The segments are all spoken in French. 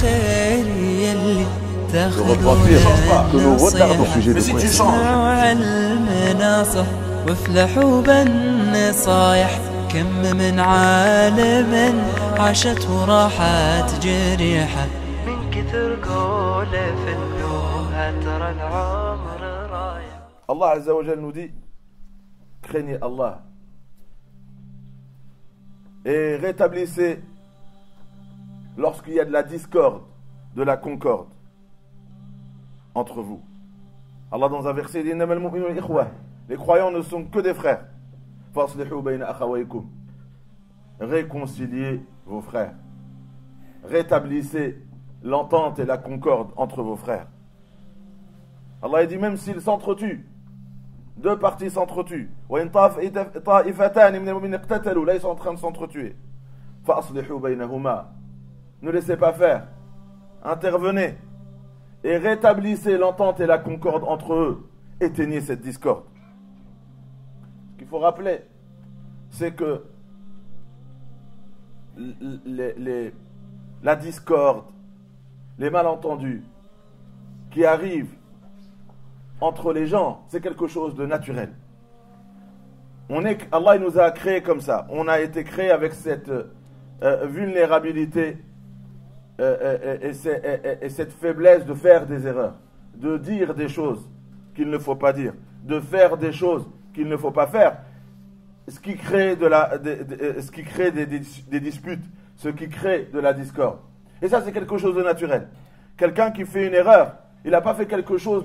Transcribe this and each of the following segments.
الخير يلي de repentir que nous retardons au sujet de Mais si tu quoi. اسمعوا المناصح وافلحوا بالنصايح كم من عالم عاشت وراحت جريحة من كثر قوله في النوها ترى العمر رايح. Allah Azza wa Jal nous dit, craignez Allah et rétablissez lorsqu'il y a de la discorde, de la concorde entre vous. Allah dans un verset dit, innamal mu'minuna ikhwa, les croyants ne sont que des frères. Faslihu bayna akhawaykum, réconciliez vos frères, rétablissez l'entente et la concorde entre vos frères. Allah dit, même s'ils s'entretuent, deux parties s'entretuent, là ils sont en train de s'entretuer, فَأَصْلِحُوا بَيْنَهُمَا, ne laissez pas faire, intervenez et rétablissez l'entente et la concorde entre eux, éteignez cette discorde. Ce qu'il faut rappeler, c'est que la discorde, les malentendus qui arrivent entre les gens, c'est quelque chose de naturel. Allah il nous a créés comme ça. On a été créés avec cette vulnérabilité et cette faiblesse de faire des erreurs, de dire des choses qu'il ne faut pas dire, de faire des choses qu'il ne faut pas faire, ce qui crée, des disputes, ce qui crée de la discorde. Et ça, c'est quelque chose de naturel. Quelqu'un qui fait une erreur, il n'a pas fait quelque chose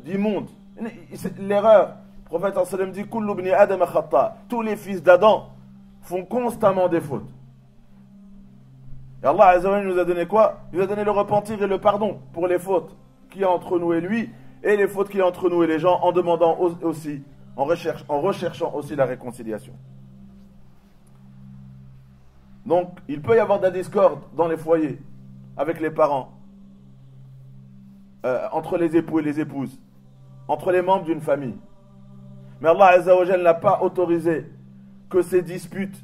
d'immonde. L'erreur, le prophète sallam dit, Kullu ibni Adam khata, tous les fils d'Adam font constamment des fautes. Et Allah Azza wa Jalla nous a donné quoi? Il nous a donné le repentir et le pardon pour les fautes qu'il y a entre nous et lui, et les fautes qu'il y a entre nous et les gens, en demandant aussi, en recherchant aussi la réconciliation. Donc, il peut y avoir de la discorde dans les foyers, avec les parents, entre les époux et les épouses, entre les membres d'une famille. Mais Allah Azza wa Jalla n'a pas autorisé que ces disputes,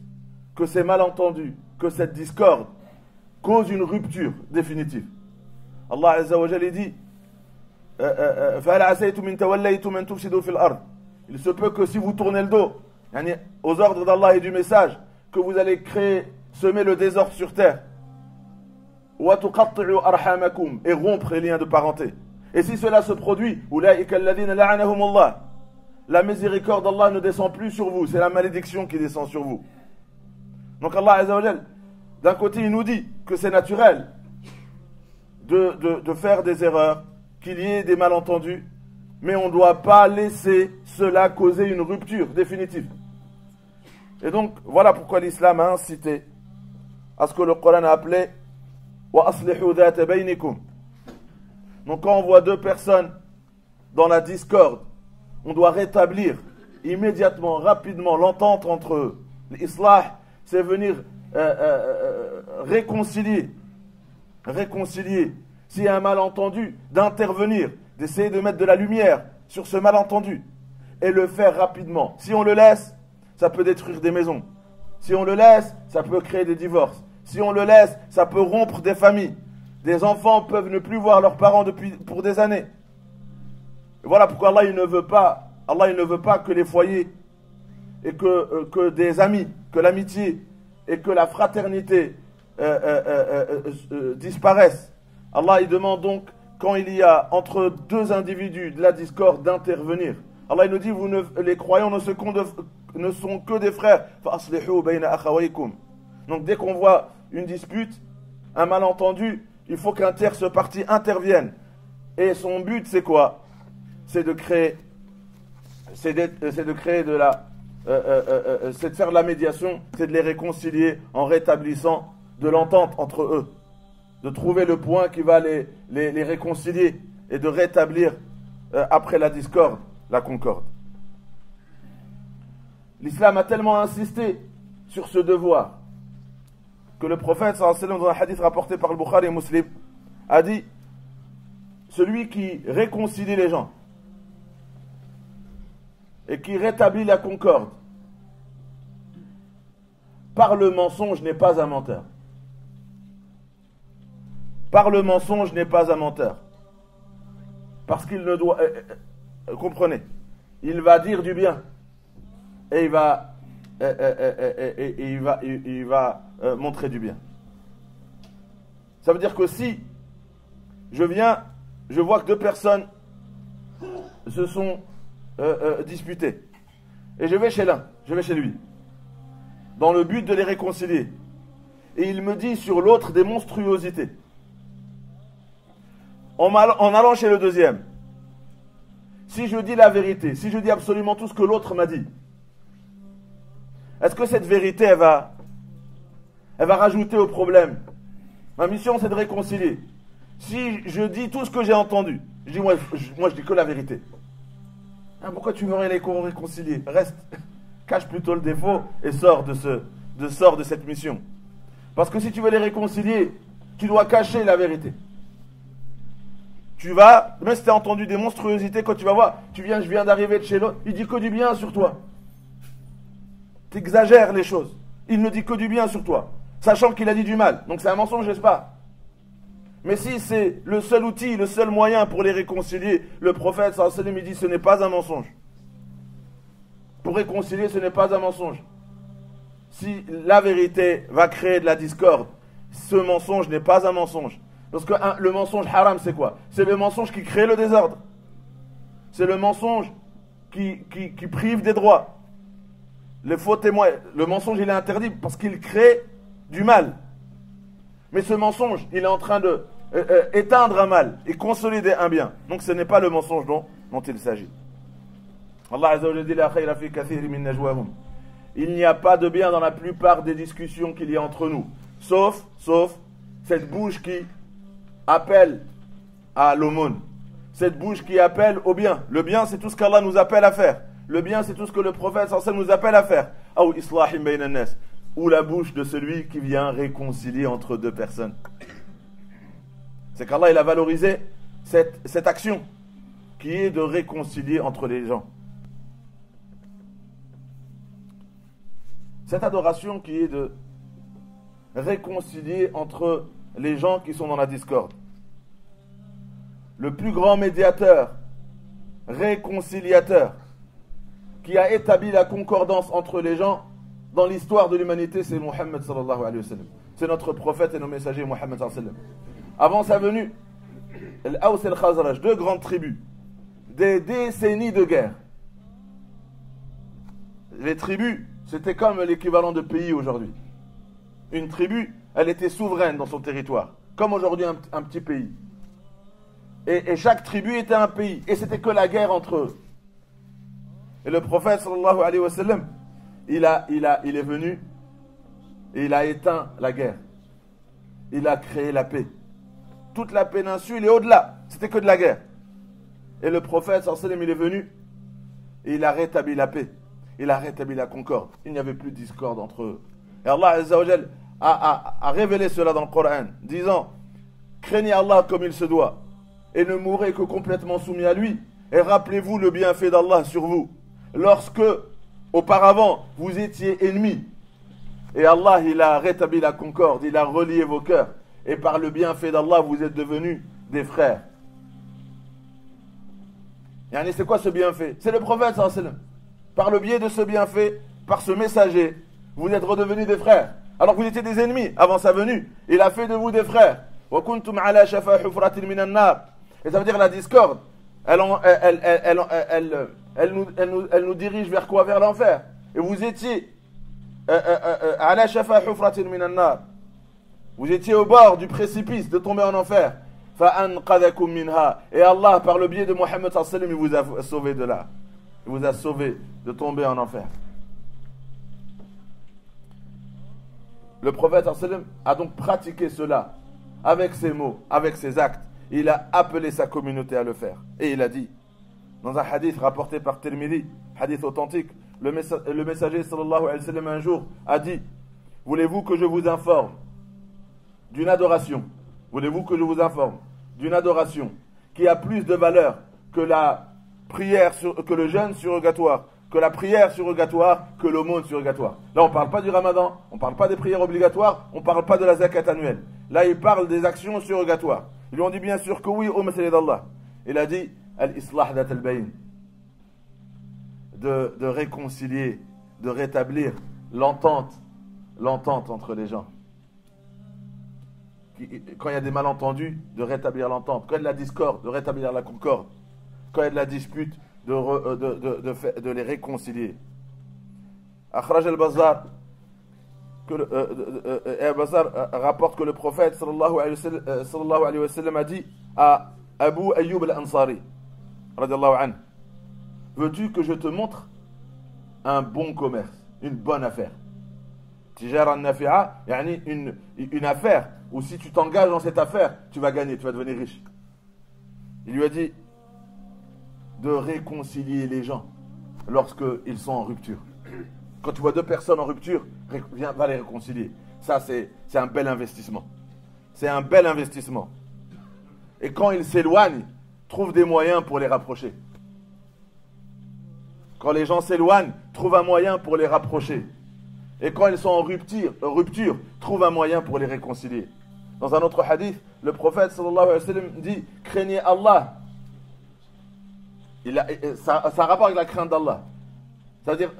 que ces malentendus, que cette discorde cause une rupture définitive. Allah Azza wa Jalla dit il se peut que si vous tournez le dos aux ordres d'Allah et du message, que vous allez semer le désordre sur terre et rompre les liens de parenté. Et si cela se produit, la miséricorde d'Allah ne descend plus sur vous, c'est la malédiction qui descend sur vous. Donc Allah Azza wa Jal, d'un côté il nous dit que c'est naturel de faire des erreurs, qu'il y ait des malentendus, mais on ne doit pas laisser cela causer une rupture définitive. Et donc voilà pourquoi l'islam a incité à ce que le Coran a appelé wa aslihu dhata baynikum. Donc quand on voit deux personnes dans la discorde, on doit rétablir immédiatement, rapidement l'entente entre eux. L'islah, c'est venir réconcilier. S'il y a un malentendu, d'intervenir, d'essayer de mettre de la lumière sur ce malentendu et le faire rapidement. Si on le laisse, ça peut détruire des maisons. Si on le laisse, ça peut créer des divorces. Si on le laisse, ça peut rompre des familles. Des enfants peuvent ne plus voir leurs parents pour des années. Et voilà pourquoi Allah il ne veut pas que les foyers et que des amis, que l'amitié et que la fraternité disparaissent. Allah il demande donc, quand il y a entre deux individus de la discorde, d'intervenir. Allah il nous dit, les croyants ne sont que des frères. Donc dès qu'on voit une dispute, un malentendu, il faut qu'un tierce partie intervienne. Et son but c'est quoi? C'est de créer c'est de faire de la médiation, c'est de les réconcilier en rétablissant de l'entente entre eux, de trouver le point qui va les réconcilier et de rétablir après la discorde, la concorde. L'islam a tellement insisté sur ce devoir que le prophète sallallahu alayhi wa sallam, dans un hadith rapporté par le Bukhari et Muslim, a dit: celui qui réconcilie les gens et qui rétablit la concorde par le mensonge n'est pas un menteur. par le mensonge n'est pas un menteur. Parce qu'il ne doit... comprenez, il va dire du bien et il va, montrer du bien. Ça veut dire que si je vois que deux personnes se sont disputées et je vais chez l'un, je vais chez lui, dans le but de les réconcilier, et il me dit sur l'autre des monstruosités. En allant chez le deuxième, si je dis la vérité, si je dis absolument tout ce que l'autre m'a dit, est-ce que cette vérité, elle va rajouter au problème? Ma mission, c'est de réconcilier. Si je dis tout ce que j'ai entendu, je dis moi je dis que la vérité. Hein, pourquoi tu veux les réconcilier? Reste, cache plutôt le défaut et sors de cette mission. Parce que si tu veux les réconcilier, tu dois cacher la vérité. Tu vas, même si tu as entendu des monstruosités, quand tu vas voir, je viens d'arriver de chez l'autre, il dit que du bien sur toi. Tu exagères les choses. Il ne dit que du bien sur toi, sachant qu'il a dit du mal. Donc c'est un mensonge, n'est-ce pas? Mais si c'est le seul outil, le seul moyen pour les réconcilier, le prophète sallallahu alayhi wa sallam, il dit ce n'est pas un mensonge. Pour réconcilier, ce n'est pas un mensonge. Si la vérité va créer de la discorde, ce mensonge n'est pas un mensonge. Parce que le mensonge haram, c'est quoi? C'est le mensonge qui crée le désordre. C'est le mensonge qui prive des droits. Les faux témoins, le mensonge, il est interdit parce qu'il crée du mal. Mais ce mensonge, il est en train de éteindre un mal et consolider un bien. Donc ce n'est pas le mensonge dont il s'agit. Allah Azza wa Jalla dit la khayra fi kathiri min najwahum. Il n'y a pas de bien dans la plupart des discussions qu'il y a entre nous, sauf cette bouche qui appelle à l'aumône, cette bouche qui appelle au bien. Le bien, c'est tout ce qu'Allah nous appelle à faire. Le bien, c'est tout ce que le prophète sallallahu alayhi wa sallam nous appelle à faire. Ou islahim bayna an-nas, ou la bouche de celui qui vient réconcilier entre deux personnes. C'est qu'Allah, il a valorisé cette action qui est de réconcilier entre les gens. Cette adoration qui est de réconcilier entre les gens qui sont dans la discorde. Le plus grand médiateur, réconciliateur, qui a établi la concordance entre les gens dans l'histoire de l'humanité, c'est Muhammad sallallahu alayhi wa sallam. C'est notre prophète et nos messagers Muhammad sallallahu alayhi wa sallam. Avant sa venue, l'Aws et l'Khazraj, deux grandes tribus, des décennies de guerre. Les tribus, c'était comme l'équivalent de pays aujourd'hui. Une tribu, elle était souveraine dans son territoire, comme aujourd'hui un petit pays. Et chaque tribu était un pays, et c'était que la guerre entre eux. Et le prophète sallallahu alayhi wa sallam, il est venu et il a éteint la guerre. Il a créé la paix. Toute la péninsule et au-delà, c'était que de la guerre. Et le prophète sallallahu alayhi wa sallam, il est venu et il a rétabli la paix. Il a rétabli la concorde. Il n'y avait plus de discorde entre eux. Et Allah Azza wa Jal a révélé cela dans le Coran, disant: craignez Allah comme il se doit et ne mourrez que complètement soumis à lui. Et rappelez-vous le bienfait d'Allah sur vous, lorsque auparavant vous étiez ennemis. Et Allah, il a rétabli la concorde, il a relié vos cœurs. Et par le bienfait d'Allah, vous êtes devenus des frères. Et c'est quoi ce bienfait? C'est le prophète sallallahu alayhi wa sallam. Par le biais de ce bienfait, par ce messager, vous êtes redevenus des frères. Alors que vous étiez des ennemis avant sa venue. Il a fait de vous des frères. Et ça veut dire la discorde. Elle nous dirige vers quoi? Vers l'enfer. Et vous étiez vous étiez au bord du précipice de tomber en enfer. Et Allah, par le biais de Muhammad sallallahu alayhi wa sallam, il vous a sauvé de là. Il vous a sauvé de tomber en enfer. Le prophète sallallahu alayhi wa sallam a donc pratiqué cela avec ses mots, avec ses actes. Il a appelé sa communauté à le faire. Et il a dit, dans un hadith rapporté par Tirmidhi, hadith authentique, le messager sallallahu alayhi wa sallam un jour a dit: voulez-vous que je vous informe d'une adoration? Voulez-vous que je vous informe d'une adoration qui a plus de valeur que la prière, que le jeûne surrogatoire que la prière surrogatoire, que l'aumône surrogatoire. Là, on ne parle pas du ramadan, on ne parle pas des prières obligatoires, on ne parle pas de la zakat annuelle. Là, il parle des actions surrogatoires. Ils lui ont dit bien sûr que oui, au Messie d'Allah. Il a dit al-islah dat al-bayn, de réconcilier, de rétablir l'entente entre les gens. Quand il y a des malentendus, de rétablir l'entente. Quand il y a de la discorde, de rétablir la concorde. Quand il y a de la dispute, de les réconcilier. Akhraj al-Bazar rapporte que le prophète sallallahu alayhi wa sallam a dit à Abu Ayyub al-Ansari radiyallahu anhu, veux-tu que je te montre un bon commerce, une bonne affaire? Tijara an-nafi'a, yani une affaire où si tu t'engages dans cette affaire, tu vas gagner, tu vas devenir riche. Il lui a dit de réconcilier les gens lorsqu'ils sont en rupture. Quand tu vois deux personnes en rupture, va les réconcilier. Ça, c'est un bel investissement. C'est un bel investissement. Et quand ils s'éloignent, trouve des moyens pour les rapprocher. Quand les gens s'éloignent, trouve un moyen pour les rapprocher. Et quand ils sont en rupture, trouve un moyen pour les réconcilier. Dans un autre hadith, le prophète sallallahu alayhi wa sallam dit « Craignez Allah ». Ça a un rapport avec la crainte d'Allah. C'est-à-dire,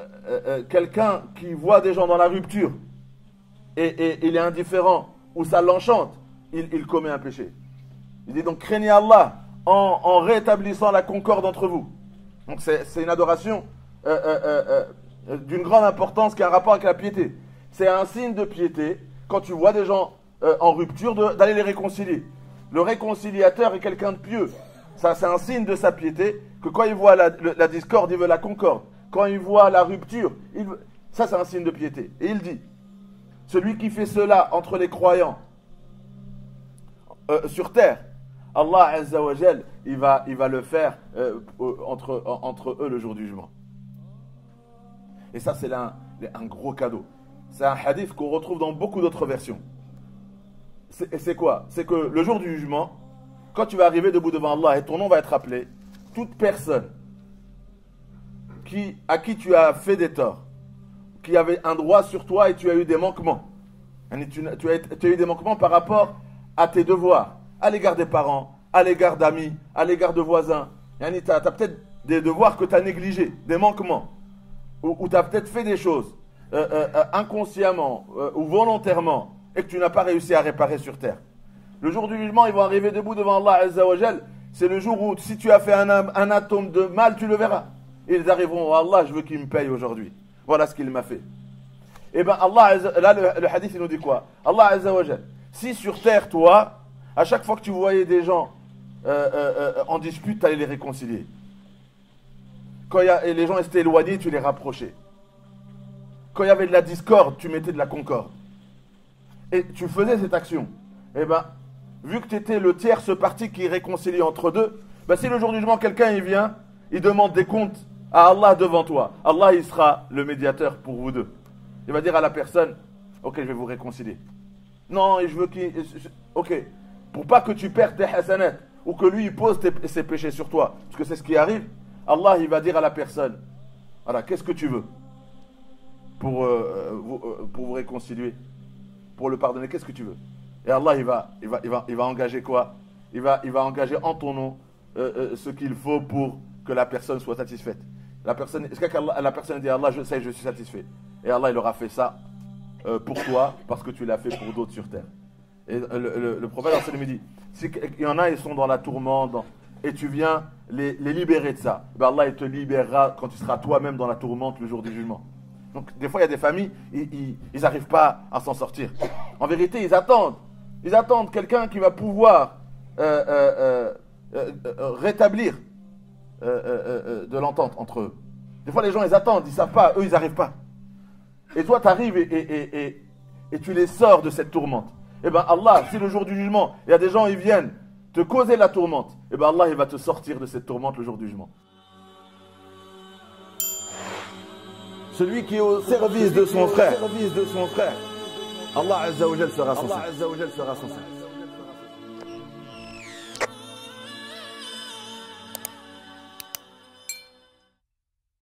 quelqu'un qui voit des gens dans la rupture et il est indifférent ou ça l'enchante, il commet un péché. Il dit donc craignez Allah en rétablissant la concorde entre vous. Donc c'est une adoration d'une grande importance qui a un rapport avec la piété. C'est un signe de piété quand tu vois des gens en rupture d'aller les réconcilier. Le réconciliateur est quelqu'un de pieux. Ça, c'est un signe de sa piété que quand il voit la discorde, il veut la concorde. Quand il voit la rupture, ça c'est un signe de piété. Et il dit, celui qui fait cela entre les croyants sur terre, Allah Azza wa Jal, il va le faire entre eux le jour du jugement. Et ça c'est un gros cadeau. C'est un hadith qu'on retrouve dans beaucoup d'autres versions. Et c'est quoi? C'est que le jour du jugement, quand tu vas arriver debout devant Allah et ton nom va être appelé, toute personne à qui tu as fait des torts, qui avait un droit sur toi et tu as eu des manquements. Tu as eu des manquements par rapport à tes devoirs, à l'égard des parents, à l'égard d'amis, à l'égard de voisins. Tu as peut-être des devoirs que tu as négligés, des manquements, ou tu as peut-être fait des choses inconsciemment ou volontairement et que tu n'as pas réussi à réparer sur terre. Le jour du jugement, ils vont arriver debout devant Allah Azza wa Jal. C'est le jour où si tu as fait un atome de mal, tu le verras. Et ils arriveront, oh Allah, je veux qu'il me paye aujourd'hui. Voilà ce qu'il m'a fait. Et bien Allah, là le hadith il nous dit quoi? Allah Azza wa Jal, si sur terre, toi, à chaque fois que tu voyais des gens en dispute, tu allais les réconcilier. Quand les gens étaient éloignés, tu les rapprochais. Quand il y avait de la discorde, tu mettais de la concorde. Et tu faisais cette action. Et bien, vu que tu étais le tierce parti qui réconcilie entre deux, ben si le jour du jugement, quelqu'un il vient, il demande des comptes à Allah devant toi, Allah il sera le médiateur pour vous deux. Il va dire à la personne, ok, je vais vous réconcilier. Non, et je veux qu'il... Ok, pour pas que tu perdes tes hasanat, ou que lui il pose ses péchés sur toi, parce que c'est ce qui arrive, Allah il va dire à la personne, voilà, qu'est-ce que tu veux pour vous réconcilier, pour le pardonner, qu'est-ce que tu veux? Et Allah, il va engager quoi? Il va engager en ton nom ce qu'il faut pour que la personne soit satisfaite. La personne dit Allah, je sais, je suis satisfait. Et Allah, il aura fait ça pour toi parce que tu l'as fait pour d'autres sur terre. Et le prophète il dit, si il y en a, ils sont dans la tourmente et tu viens les libérer de ça, ben Allah, il te libérera quand tu seras toi-même dans la tourmente le jour du jugement. Donc, des fois, il y a des familles, ils n'arrivent pas à s'en sortir. En vérité, ils attendent quelqu'un qui va pouvoir rétablir de l'entente entre eux. Des fois, les gens, ils attendent, ils ne savent pas, eux, ils n'arrivent pas. Et toi, tu arrives et tu les sors de cette tourmente. Et bien, Allah, si le jour du jugement, il y a des gens, ils viennent te causer la tourmente, et bien, Allah, il va te sortir de cette tourmente le jour du jugement. Celui qui est au service de son frère, Allah Azza wa Jal sera son service.